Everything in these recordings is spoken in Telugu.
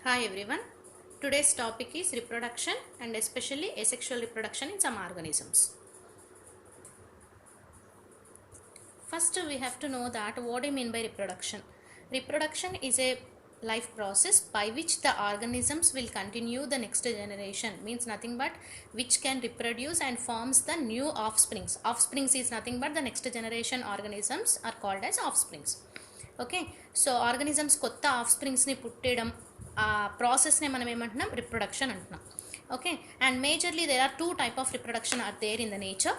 Hi everyone. Today's topic is reproduction and especially asexual reproduction in some organisms. First we have to know that what do you mean by reproduction. Reproduction is a life process by which the organisms will continue the next generation, means nothing but which can reproduce and forms the new offsprings. Offsprings is nothing but the next generation organisms are called as offsprings. Okay so organisms కొత్త ఆఫ్ స్ప్రింగ్స్ని పుట్టేయడం ఆ ప్రాసెస్నే మనం ఏమంటున్నాం రిప్రొడక్షన్ అంటున్నాం. Okay and majorly there are two type of reproduction are there in the nature.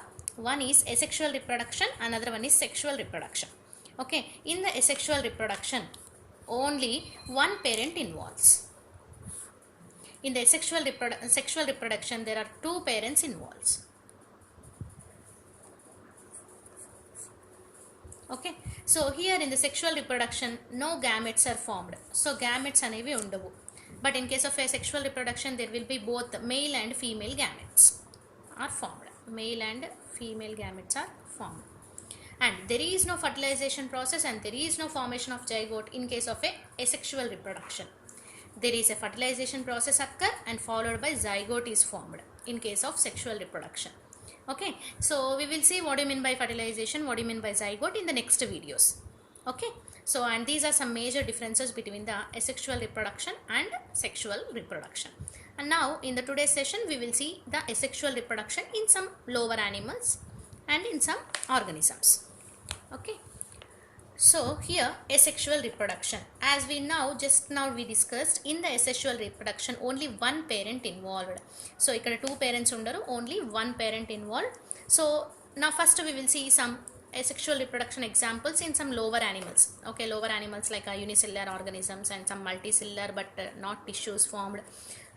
One is asexual reproduction, another one is sexual reproduction. Okay, in the asexual reproduction only one parent involves. In the sexual reproduction there are two parents involved. Okay, so here in the sexual reproduction no gametes are formed, so gametes anevi undavu. But in case of a sexual reproduction there will be both male and female gametes are formed. Male and female gametes are formed, and there is no fertilization process and there is no formation of zygote in case of a asexual reproduction. There is a fertilization process occur and followed by zygote is formed in case of sexual reproduction. Okay, so we will see what do you mean by fertilization, what do you mean by zygote in the next videos. Okay, so and these are some major differences between the asexual reproduction and sexual reproduction. And now in the today's session we will see the asexual reproduction in some lower animals and in some organisms. Okay, so here asexual reproduction, as we just now we discussed, in the asexual reproduction only one parent involved. So ikkada two parents undaru, only one parent involved. So now first we will see some asexual reproduction examples in some lower animals. Okay, lower animals like unicellular organisms and some multicellular but not tissues formed.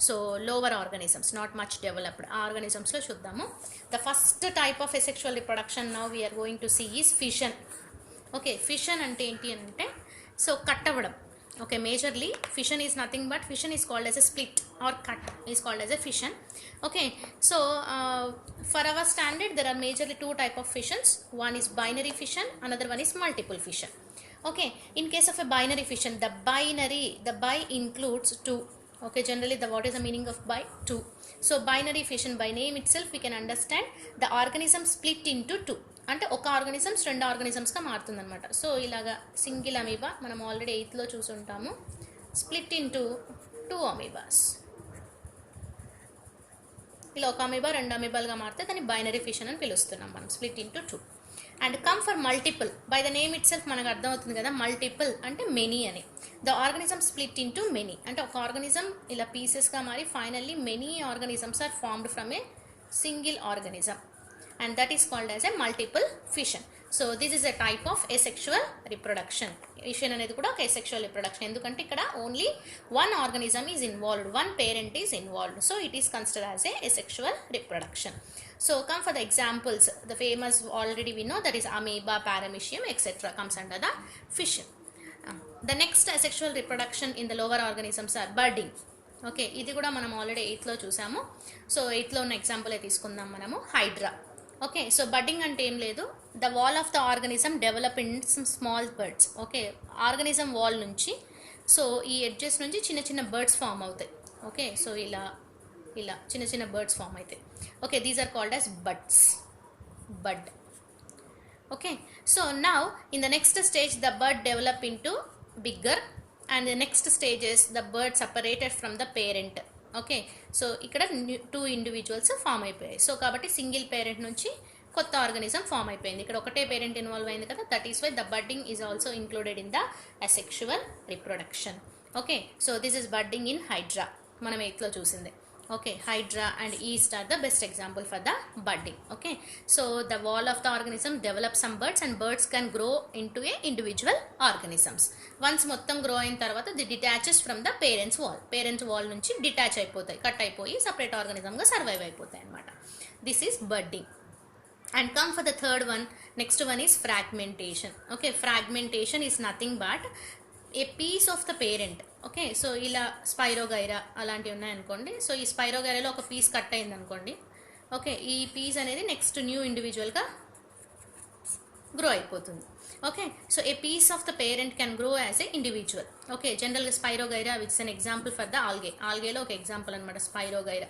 So lower organisms, not much developed organisms lo chuddaamu. The first type of asexual reproduction now we are going to see is fission. Okay fission అంటే ఏంటి అంటే సో కట్ అవ్వడం. Okay majorly fission is nothing but fission is called as a split or cut is called as a fission. Okay so for our standard there are majorly two type of fissions. One is binary fission, another one is multiple fission. Okay in case of a binary fission, the by includes two. Okay, generally what is the meaning of by? Two. So binary fission, by name itself we can understand the organism split into two. అంటే ఒక ఆర్గానిజమ్స్ రెండు ఆర్గానిజమ్స్గా మారుతుంది అనమాట. సో ఇలాగా సింగిల్ అమీబా మనం already 8లో చూసుంటాము, split into two amoebas. ఇలా ఒక అమీబా రెండు అమీబాలుగా మారితే దాన్ని బైనరీ ఫిషన్ అని పిలుస్తున్నాం మనం, split into two. And come for multiple, by the name itself మనకు అర్థమవుతుంది కదా, మల్టిపుల్ అంటే మెనీ అని. The organism split into many అంటే ఒక ఆర్గానిజం ఇలా పీసెస్గా మారి finally many organisms are formed from a single organism, and that is called as a multiple fission. So this is a type of asexual reproduction. Fission అనేది కూడా ఒక asexual reproduction, ఎందుకంటే ఇక్కడ only one organism is involved, one parent is involved, so it is considered as a asexual reproduction. So come for the examples, the famous already we know, that is amoeba, paramecium etc. comes under the fission. The next asexual reproduction in the lower organisms are budding. Okay ఇది కూడా మనం ఆల్రెడీ 8లో చూసాము. సో 8లో ఉన్న ఎగ్జాంపుల్ తీసుకుందాం మనము, హైడ్రా. ఓకే సో బడ్డింగ్ అంటే ఏం లేదు, the wall of the organism develop in some small birds. Okay organism wall నుంచి సో ఈ ఎడ్జెస్ నుంచి చిన్న చిన్న బర్డ్స్ ఫామ్ అవుతాయి. ఓకే సో ఇలా ఇలా చిన్న చిన్న బర్డ్స్ ఫామ్ అవుతాయి. Okay these are called as buds, bud. Okay so now in the next stage the bird develop into bigger and the next stage is the bird separated from the parent. Okay so ఇక్కడ టూ ఇండివిజువల్స్ ఫామ్ అయిపోయాయి. సో కాబట్టి సింగిల్ పేరెంట్ నుంచి కొత్త ఆర్గానిజం ఫామ్ అయిపోయింది. ఇక్కడ ఒకటే పేరెంట్ ఇన్వాల్వ్ అయింది కదా, that is why the budding is also included in the asexual reproduction. Okay so this is budding in hydra, మనం 8లో చూసింది. Okay, hydra and yeast are the best example for the budding. Okay, so the wall of the organism develops some birds and birds can grow into a individual organisms. Once మొత్తం grow అయిన తర్వాత the detaches from the parents wall నుంచి డిటాచ్ అయిపోతాయి, కట్ అయిపోయి సపరేట్ ఆర్గానిజంగా సర్వైవ్ అయిపోతాయి అన్నమాట. This is budding. And come for the third one, next one is fragmentation. Okay, fragmentation is nothing but a piece of the parent. Okay so ఇలా స్పైరోగైరా అలాంటివి ఉన్నాయనుకోండి, సో ఈ స్పైరోగైరాలో ఒక పీస్ కట్ అయింది అనుకోండి. ఓకే ఈ పీస్ అనేది నెక్స్ట్ న్యూ ఇండివిజువల్గా గ్రో అయిపోతుంది. Okay, so a piece of the parent can grow as a individual. Okay, జనరల్గా spirogyra it's an example for the ఆల్గేలో ఒక ఎగ్జాంపుల్ అనమాట spirogyra.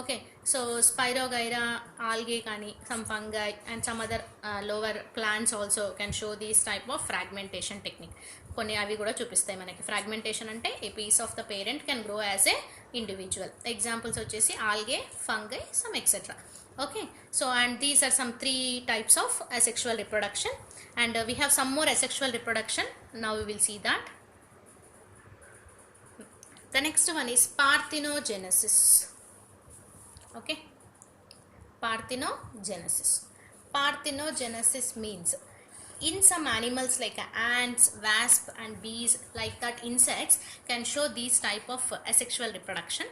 Okay, so spirogyra, algae కానీ some fungi and some other lower plants also can show these type of fragmentation technique. కొన్ని అవి కూడా చూపిస్తాయి మనకి. ఫ్రాగ్మెంటేషన్ అంటే a piece of the parent can grow as a individual. Examples వచ్చేసి algae, fungi, some etcetera. Okay, so and these are some 3 types of asexual reproduction, and we have some more asexual reproduction. Now we will see that. The next one is parthenogenesis. Okay, parthenogenesis. Parthenogenesis means in some animals like ants, wasp and bees, like that insects can show these type of asexual reproduction.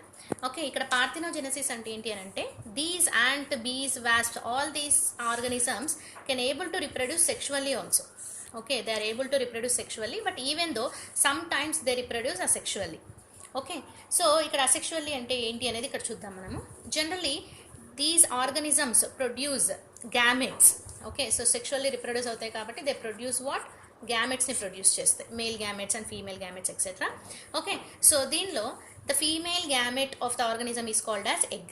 Okay, ఇక్కడ పార్థినోజెనసిస్ అంటే ఏంటి అని అంటే these ant, bees, wasps, all these organisms can able to reproduce sexually also. Okay, they are able to reproduce sexually, but even though sometimes they reproduce asexually. Okay, so ఇక్కడ asexually అంటే ఏంటి అనేది ఇక్కడ చూద్దాం మనము. Generally these organisms produce gametes. Okay, so sexually reproduce అవుతాయి కాబట్టి దే ప్రొడ్యూస్ వాట్, గ్యామెట్స్ని ప్రొడ్యూస్ చేస్తాయి, male gametes and female gametes etcetera. Okay, so దీనిలో the female gamete of the organism is called as egg.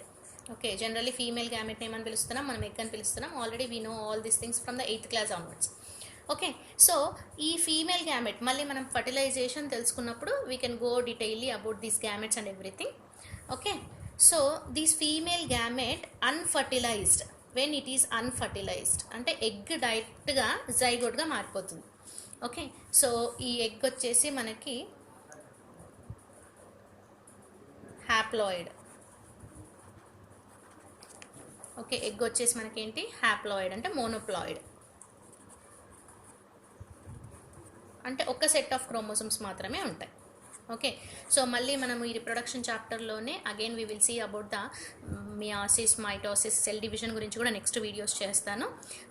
Okay, generally female gamete ఏమని పిలుస్తున్నాం మనం, ఎగ్ అని పిలుస్తున్నాం. Already we know all these things from the 8th class onwards. Okay, so ఈ ఫీమేల్ గ్యామెట్ మళ్ళీ మనం ఫర్టిలైజేషన్ తెలుసుకున్నప్పుడు we can go detailly about these gametes and everything. Okay, so these female gamete unfertilised, when it is unfertilised అంటే ఎగ్ డైరెక్ట్గా జైగోట్గా మారిపోతుంది. ఓకే, సో ఈ ఎగ్ వచ్చేసి మనకి హ్యాప్లాయిడ్. ఓకే, ఎగ్ వచ్చేసి మనకి ఏంటి, హ్యాప్లాయిడ్ అంటే మోనోప్లాయిడ్, అంటే ఒక సెట్ ఆఫ్ క్రోమోసోమ్స్ మాత్రమే ఉంటాయి. ఓకే, సో మళ్ళీ మనము ఈ రిప్రొడక్షన్ చాప్టర్లోనే again we will see about the meiosis, mitosis, cell division గురించి కూడా నెక్స్ట్ వీడియోస్ చేస్తాను.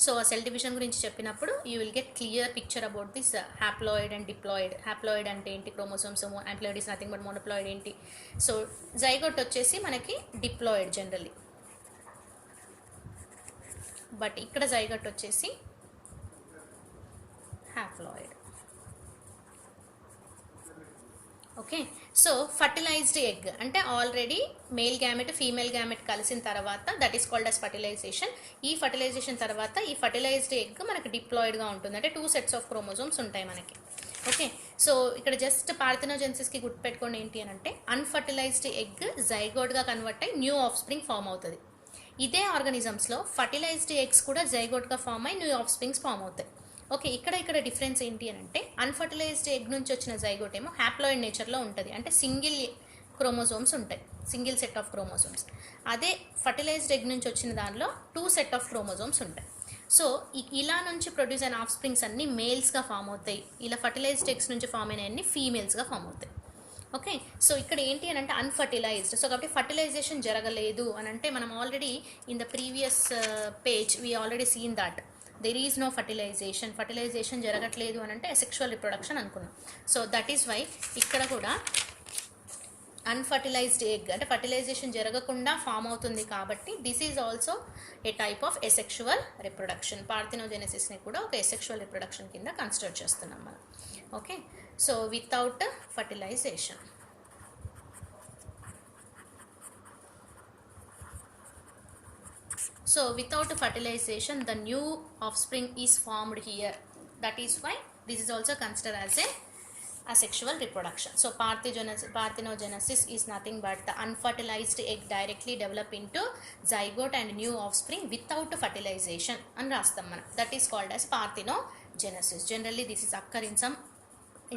సో ఆ సెల్ డివిజన్ గురించి చెప్పినప్పుడు you will get clear picture about this haploid and diploid. Haploid అంటే ఏంటి, chromosomes, haploid is nothing but monoploid ఏంటి. సో జైగోట్ వచ్చేసి మనకి డిప్లాయిడ్ జనరల్లీ, బట్ ఇక్కడ జైగోట్ వచ్చేసి haploid. Okay, so fertilized egg అంటే already male gamete female gamete కలిసిన తర్వాత that is called as fertilization. ఈ ఫర్టిలైజేషన్ తర్వాత ఈ ఫర్టిలైజ్డ్ ఎగ్ మనకి డిప్లాయిడ్గా ఉంటుంది, అంటే 2 sets ఆఫ్ క్రోమోజోమ్స్ ఉంటాయి మనకి. ఓకే, సో ఇక్కడ జస్ట్ పార్థినోజెనసిస్కి గుర్తుపెట్టుకోండి ఏంటి అని అంటే అన్ఫర్టిలైజ్డ్ ఎగ్ జైగోట్గా కన్వర్ట్ అయ్యి న్యూ ఆఫ్ స్ప్రింగ్ ఫామ్ అవుతుంది. ఇదే ఆర్గానిజమ్స్లో ఫర్టిలైజ్డ్ ఎగ్స్ కూడా జైగోట్గా ఫామ్ అయ్యి న్యూ ఆఫ్ స్ప్రింగ్స్ ఫామ్ అవుతాయి. ఓకే, ఇక్కడ డిఫరెన్స్ ఏంటి అని అంటే అన్ఫర్టిలైజ్డ్ ఎగ్ నుంచి వచ్చిన జైగోట్ ఏమో హ్యాప్లాయిడ్ నేచర్లో ఉంటుంది, అంటే సింగిల్ క్రోమోజోమ్స్ ఉంటాయి, సింగిల్ సెట్ ఆఫ్ క్రోమోజోమ్స్. అదే ఫర్టిలైజ్డ్ ఎగ్ నుంచి వచ్చిన దానిలో 2 set ఆఫ్ క్రోమోజోమ్స్ ఉంటాయి. సో ఇలా నుంచి ప్రొడ్యూస్ అయిన ఆఫ్ స్ప్రింగ్స్ అన్ని మేల్స్గా ఫామ్ అవుతాయి, ఇలా ఫర్టిలైజ్డ్ ఎగ్స్ నుంచి ఫామ్ అయిన అన్ని ఫీమేల్స్గా ఫామ్ అవుతాయి. ఓకే, సో ఇక్కడ ఏంటి అని అంటే అన్ఫర్టిలైజ్డ్, సో కాబట్టి ఫర్టిలైజేషన్ జరగలేదు అని అంటే మనం already in the previous page we already seen that there is no fertilization జరగట్లేదు అని అంటే అసెక్షువల్ రిప్రొడక్షన్ అనుకున్నాం. సో దట్ ఈస్ వై ఇక్కడ కూడా అన్ఫర్టిలైజ్డ్ ఎగ్ అంటే ఫర్టిలైజేషన్ జరగకుండా ఫామ్ అవుతుంది కాబట్టి this is also a type of asexual reproduction. పార్థినోజెనసిస్ని కూడా ఒక ఎసెక్షువల్ రిప్రొడక్షన్ కింద కన్సిడర్ చేస్తున్నాం మనం. Okay, so without fertilization. So without fertilization the new offspring is formed here. That is why this is also considered as a asexual reproduction. So parthenogenesis is nothing but the unfertilized egg directly develop into zygote and new offspring without fertilization and rastam mana. That is called as parthenogenesis. Generally this is occur in some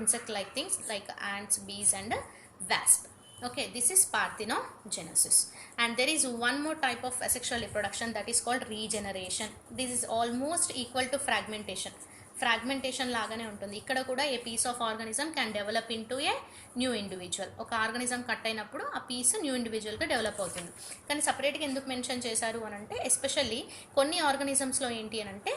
insect like things like ants, bees and wasp. Okay, this is parthenogenesis. And there is one more type of asexual reproduction that is called regeneration. This is almost equal to fragmentation. Fragmentation లాగానే ఉంటుంది. ఇక్కడ కూడా a piece of organism can develop into a new individual. ఒక ఆర్గానిజం కట్ అయినప్పుడు ఆ పీస్ న్యూ ఇండివిజువల్గా డెవలప్ అవుతుంది. కానీ సపరేట్గా ఎందుకు మెన్షన్ చేశారు అని అంటే ఎస్పెషల్లీ కొన్ని ఆర్గానిజమ్స్లో ఏంటి అని అంటే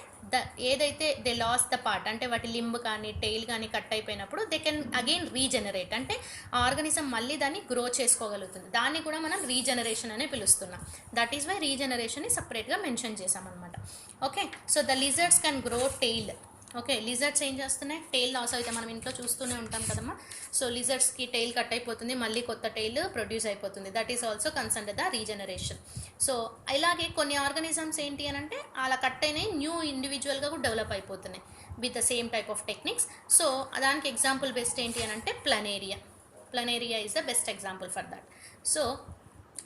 ఏదైతే దే లాస్ ద పార్ట్ అంటే వాటి లింబ్ కానీ టెయిల్ కానీ కట్ అయిపోయినప్పుడు దే కెన్ అగైన్ రీజనరేట్, అంటే ఆర్గనిజం మళ్ళీ దాన్ని గ్రో చేసుకోగలుగుతుంది. దాన్ని కూడా మనం రీజనరేషన్ అనే పిలుస్తున్నాం. దట్ ఈస్ వై రీజనరేషన్ని సపరేట్గా మెన్షన్ చేసామన్నమాట. Okay, so the lizards can grow tail. Okay, lizards ఏం చేస్తున్నాయి, టెయిల్ లాస్ అయితే మనం ఇంట్లో చూస్తూనే ఉంటాం కదమ్మా. సో లిజర్డ్స్కి టెయిల్ కట్ అయిపోతుంది, మళ్ళీ కొత్త టెయిల్ ప్రొడ్యూస్ అయిపోతుంది. That is also concern the regeneration. So ఇలాగే కొన్ని ఆర్గానిజమ్స్ ఏంటి అని అంటే అలా కట్ అయినాయి న్యూ ఇండివిజువల్గా కూడా డెవలప్ అయిపోతున్నాయి with the same type of techniques. So దానికి ఎగ్జాంపుల్ బెస్ట్ ఏంటి అని అంటే planaria. Planaria is the best example for that. So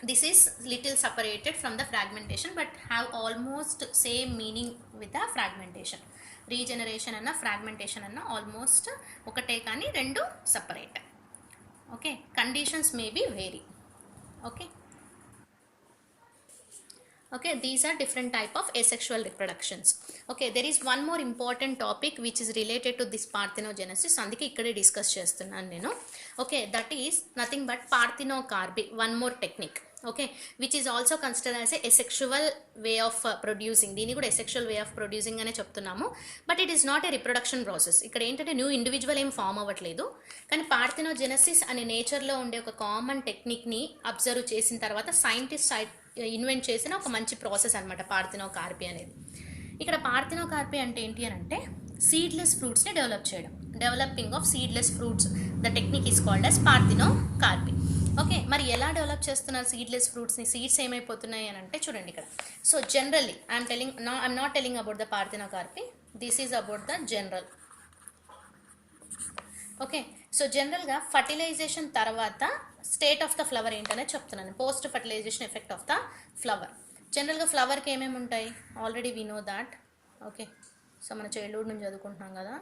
this is little separated from the fragmentation but have almost same meaning with the fragmentation. Regeneration అన్న ఫ్రాగ్మెంటేషన్ అన్న ఆల్మోస్ట్ ఒకటే కానీ రెండు separate. Okay, conditions may be vary. Okay okay, these are different type of asexual reproductions. Okay, there is one more important topic which is related to this parthenogenesis, అందుకే ఇక్కడే డిస్కస్ చేస్తున్నాను నేను. Okay, that is nothing but parthenocarpy, one more technique. Okay, which is also consider as a asexual way of producing. దీన్ని కూడా ఎసెక్షువల్ వే ఆఫ్ ప్రొడ్యూసింగ్ అనే చెప్తున్నాము. But it is not a reproduction process. ఇక్కడ ఏంటంటే న్యూ ఇండివిజువల్ ఏం ఫామ్ అవ్వట్లేదు, కానీ పార్థినోజెనసిస్ అనే నేచర్లో ఉండే ఒక కామన్ టెక్నిక్ని అబ్జర్వ్ చేసిన తర్వాత సైంటిస్ట్ ఇన్వెంట్ చేసిన ఒక మంచి ప్రాసెస్ అనమాట పార్థినోకార్పీ అనేది. ఇక్కడ పార్థినోకార్పీ అంటే ఏంటి అని అంటే సీడ్లెస్ ఫ్రూట్స్ని డెవలప్ చేయడం, developing of seedless fruits. The technique is called as parthenocarpy. Okay, మరి ఎలా డెవలప్ చేస్తున్నారు సీడ్లెస్ ఫ్రూట్స్ని? సీడ్స్ ఏమైపోతున్నాయి అని అంటే చూడండి ఇక్కడ. So generally I'm not telling about the parthenocarpy, this is about the general. Okay, so జనరల్గా ఫర్టిలైజేషన్ తర్వాత స్టేట్ ఆఫ్ ద ఫ్లవర్ ఏంటనే చెప్తున్నాను. Post fertilization effect of the flower. జనరల్గా ఫ్లవర్కి ఏమేమి ఉంటాయి, already we know that. Okay, so మన చైల్డ్హుడ్ నుంచి చదువుకుంటున్నాం కదా,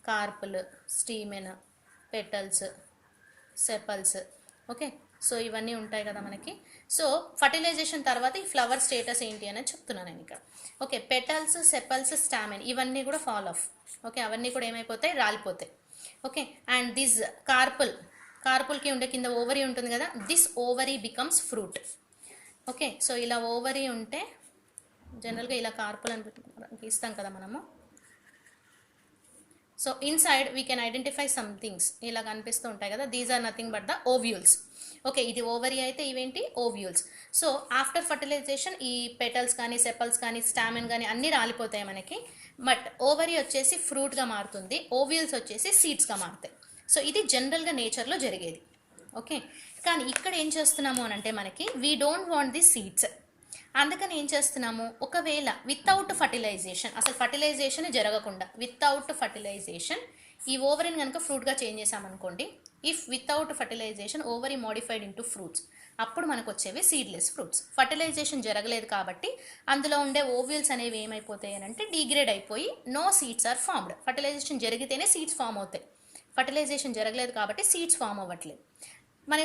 కార్పులు, stamen, petals, sepals. Okay, so ఇవన్నీ ఉంటాయి కదా మనకి. సో ఫర్టిలైజేషన్ తర్వాత ఈ ఫ్లవర్ స్టేటస్ ఏంటి అనేది చెప్తున్నాను నేను ఇక్కడ. ఓకే, పెటల్స్, సెపల్స్, స్టామెన్ ఇవన్నీ కూడా ఫాల్ ఆఫ్. ఓకే, అవన్నీ కూడా ఏమైపోతాయి, రాలిపోతాయి. ఓకే, అండ్ దిస్ కార్పుల్కి ఉండే కింద ఓవరీ ఉంటుంది కదా, this ovary becomes fruit. Okay, so ఇలా ఓవరీ ఉంటే జనరల్గా ఇలా కార్పుల్ అని గీస్తాం కదా మనము. So inside we can identify some things ఇలా కనిపిస్తూ ఉంటాయి కదా, these are nothing but the ovules. Okay, ఇది ఓవరీ అయితే ఇవేంటి ఓవ్యూల్స్. సో ఆఫ్టర్ ఫర్టిలైజేషన్ ఈ పెటల్స్ కానీ సెపల్స్ కానీ స్టామెన్ కానీ అన్నీ రాలిపోతాయి మనకి. బట్ ఓవరీ వచ్చేసి ఫ్రూట్గా మారుతుంది, ఓవ్యూల్స్ వచ్చేసి సీడ్స్గా మారుతాయి. సో ఇది జనరల్గా నేచర్లో జరిగేది. ఓకే, కానీ ఇక్కడ ఏం చేస్తున్నాము అని అంటే మనకి we don't want the seeds. అందుకని ఏం చేస్తున్నాము, ఒకవేళ వితౌట్ ఫర్టిలైజేషన్, అసలు ఫర్టిలైజేషన్ జరగకుండా వితౌట్ ఫర్టిలైజేషన్ ఈ ఓవరీని కనుక ఫ్రూట్గా చేంజ్ చేసామనుకోండి, if without fertilization ovary modified into fruits, అప్పుడు మనకు వచ్చేవి సీడ్లెస్ ఫ్రూట్స్. ఫర్టిలైజేషన్ జరగలేదు కాబట్టి అందులో ఉండే ఓవ్యూల్స్ అనేవి ఏమైపోతాయి అని అంటే డిగ్రేడ్ అయిపోయి no seeds are formed. Fertilization జరిగితేనే సీడ్స్ ఫామ్ అవుతాయి, ఫర్టిలైజేషన్ జరగలేదు కాబట్టి సీడ్స్ ఫామ్ అవ్వట్లేదు.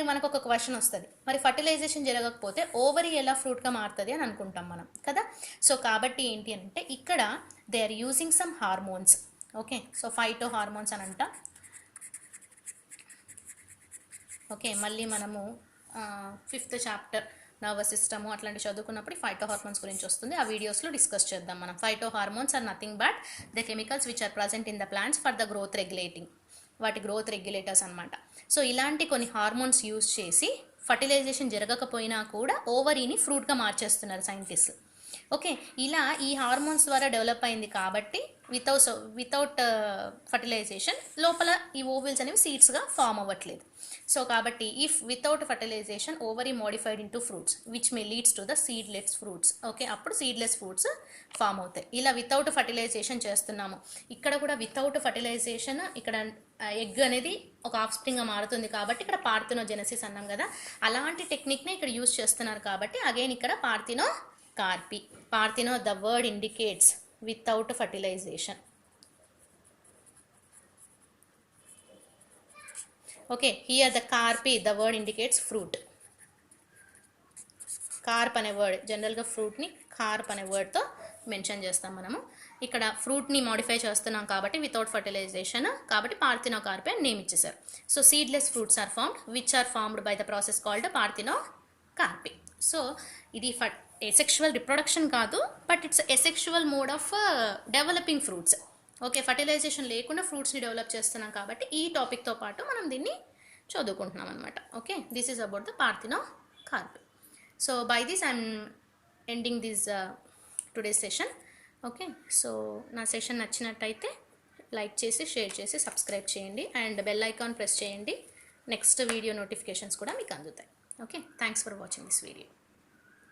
మనకు ఒక క్వశ్చన్ వస్తుంది, మరి ఫర్టిలైజేషన్ జరగకపోతే ఓవరీ ఎలా ఫ్రూట్గా మారుతుంది అని అనుకుంటాం మనం కదా. సో కాబట్టి ఏంటి అంటే ఇక్కడ they are using some hormones. Okay, so phyto hormones అని అంట. ఓకే, మళ్ళీ మనము 5th చాప్టర్ నర్వస్ సిస్టము అట్లాంటి చదువుకున్నప్పుడు ఫైటో హార్మోన్స్ గురించి వస్తుంది, ఆ వీడియోస్లో డిస్కస్ చేద్దాం మనం. Phyto hormones are nothing but the chemicals which are present in the plants for the growth regulating, వాటి గ్రోత్ రెగ్యులేటర్స్ అనమాట. సో ఇలాంటి కొన్ని హార్మోన్స్ యూజ్ చేసి ఫర్టిలైజేషన్ జరగకపోయినా కూడా ఓవరీని ఫ్రూట్గా మార్చేస్తున్నారు సైంటిస్ట్. ఓకే, ఇలా ఈ హార్మోన్స్ ద్వారా డెవలప్ అయింది కాబట్టి వితౌట్ ఫర్టిలైజేషన్ లోపల ఈ ఓవిల్స్ అనేవి సీడ్స్గా ఫామ్ అవ్వట్లేదు. సో కాబట్టి if without fertilization ovary modified into fruits which may leads to the seedless fruits. Okay, అప్పుడు సీడ్లెస్ ఫ్రూట్స్ ఫామ్ అవుతాయి. ఇలా వితౌట్ ఫర్టిలైజేషన్ చేస్తున్నాము. ఇక్కడ కూడా వితౌట్ ఫర్టిలైజేషన్ ఇక్కడ ఎగ్ అనేది ఒక ఆఫ్ స్ప్రింగ్గా మారుతుంది కాబట్టి ఇక్కడ పార్థినోజెనసిస్ అన్నాం కదా, అలాంటి టెక్నిక్నే ఇక్కడ యూజ్ చేస్తున్నారు కాబట్టి అగైన్ ఇక్కడ parthenocarpy. Partheno the word indicates without fertilization. Okay, here the carpi, the word indicates fruit. Corp అనే వర్డ్ జనరల్గా ఫ్రూట్ని కార్ప్ అనే వర్డ్తో మెన్షన్ చేస్తాం మనము. ఇక్కడ ఫ్రూట్ని మోడిఫై చేస్తున్నాం కాబట్టి వితౌట్ ఫర్టిలైజేషన్, కాబట్టి పార్థినోకార్పీ అని నేమ్ ఇచ్చేసారు. So seedless fruits are formed which are formed by the process called parthenocarpy. So ఇది ఎసెక్షువల్ రిప్రొడక్షన్ కాదు, but it's asexual mode of developing fruits. Okay, fertilization లేకుండా ఫ్రూట్స్ని డెవలప్ చేస్తున్నాం కాబట్టి ఈ టాపిక్తో పాటు మనం దీన్ని చదువుకుంటున్నాం అనమాట. Okay, this is about the parthenocarp. So by this I'm ending this today session. Okay, so నా సెషన్ నచ్చినట్టయితే లైక్ చేసి, షేర్ చేసి, సబ్స్క్రైబ్ చేయండి అండ్ బెల్ ఐకాన్ ప్రెస్ చేయండి. నెక్స్ట్ వీడియో నోటిఫికేషన్స్ కూడా మీకు అందుతాయి. Okay, thanks for watching this video.